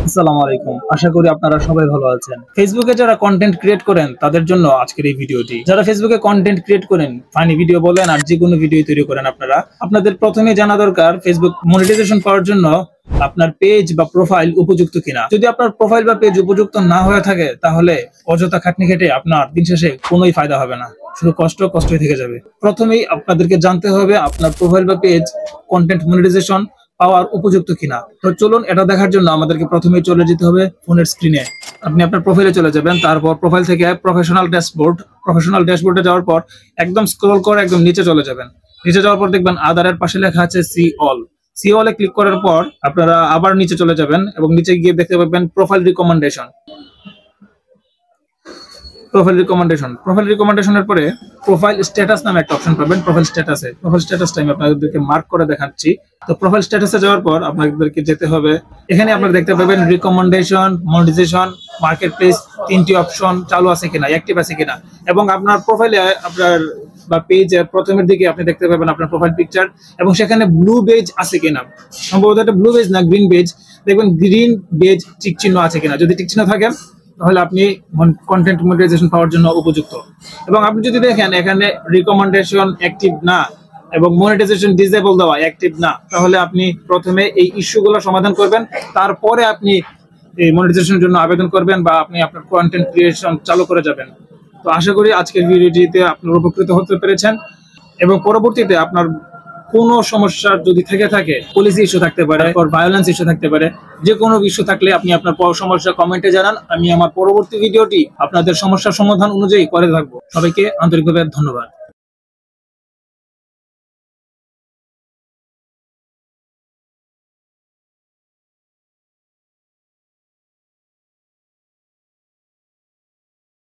আসসালামু আলাইকুম। আশা করি আপনারা সবাই ভালো আছেন। ফেসবুকে যারা কন্টেন্ট ক্রিয়েট করেন তাদের জন্য আজকের এই ভিডিওটি। যারা ফেসবুকে কন্টেন্ট ক্রিয়েট করেন, ফানি ভিডিও বলেন আর যে কোনো ভিডিও তৈরি করেন আপনাদের প্রথমে জানা দরকার ফেসবুক মনিটাইজেশন পাওয়ার জন্য আপনার পেজ বা প্রোফাইল উপযুক্ত কিনা। যদি আপনার প্রোফাইল বা পেজ উপযুক্ত না হয়ে থাকে তাহলে অযথা খাটনি খেটে আপনার দিন শেষে কোনোই ফায়দা হবে না, শুধু কষ্টই থেকে যাবে। প্রথমেই আপনাদেরকে জানতে হবে আপনার প্রোফাইল বা পেজ কন্টেন্ট মনিটাইজেশন পাওয়ার উপযুক্ত কিনা। তো চলুন এটা দেখার জন্য আমাদেরকে প্রথমেই চলে যেতে হবে ফোনের স্ক্রিনে। আপনি আপনার প্রোফাইলে চলে যাবেন, তারপর প্রোফাইল থেকে প্রফেশনাল ড্যাশবোর্ডে যাওয়ার পর একদম স্ক্রল করে একদম নিচে চলে যাবেন। নিচে যাওয়ার পর দেখবেন আদারের পাশে লেখা আছে সি অলে ক্লিক করার পর আপনারা আবার নিচে চলে যাবেন এবং নিচে গিয়ে দেখতে পাবেন প্রোফাইল রিকমেন্ডেশনের পরে প্রোফাইল স্ট্যাটাস নামে একটা অপশন পাবেন। প্রোফাইল স্ট্যাটাসটা আমি আপনাদেরকে মার্ক করে দেখাচ্ছি। তো প্রোফাইল স্ট্যাটাসে যাওয়ার পর আপনাদেরকে যেতে হবে, এখানে আপনারা দেখতে পাবেন রিকমেন্ডেশন, মনিটাইজেশন, মার্কেট প্লেস, তিনটি অপশন চালু আছে কিনা, অ্যাক্টিভ আছে কিনা। এবং আপনার প্রোফাইলে আপনার বা পেজের প্রথমের দিকে আপনি দেখতে পাবেন আপনার প্রোফাইল পিকচার এবং সেখানে ব্লু বেজ আছে কিনা। সম্ভবত এটা ব্লু বেজ না গ্রিন বেজ, দেখবেন গ্রিন বেজ টিক চিহ্ন আছে কিনা। যদি টিক চিহ্ন থাকে তাহলে আপনি কন্টেন্ট মনিটাইজেশন পাওয়ার জন্য উপযুক্ত। এবং আপনি যদি দেখেন এখানে রিকমেন্ডেশন অ্যাক্টিভ না এবং মনিটাইজেশন ডিসেবল দেওয়া অ্যাক্টিভ না, তাহলে আপনি প্রথমে এই ইস্যুগুলো সমাধান করবেন, তারপরে আপনি এই মনিটাইজেশনের জন্য আবেদন করবেন বা আপনি আপনার কন্টেন্ট ক্রিয়েশন চালু করে যাবেন। তো আশা করি আজকের ভিডিওটিতে আপনারা উপকৃত হতে পেরেছেন এবং পরবর্তীতে আপনার কোনো সমস্যা যদি থেকে থাকে, পলিসি ইস্যু থাকতে পারে, ভায়োলেন্স ইস্যু থাকতে পারে, যে কোনো ইস্যু থাকলে আপনি আপনার সমস্যা কমেন্টে জানান। আমি আমার পরবর্তী ভিডিওটি আপনাদের সমস্যার সমাধান অনুযায়ী করে থাকবো। সবাইকে আন্তরিকভাবে ধন্যবাদ।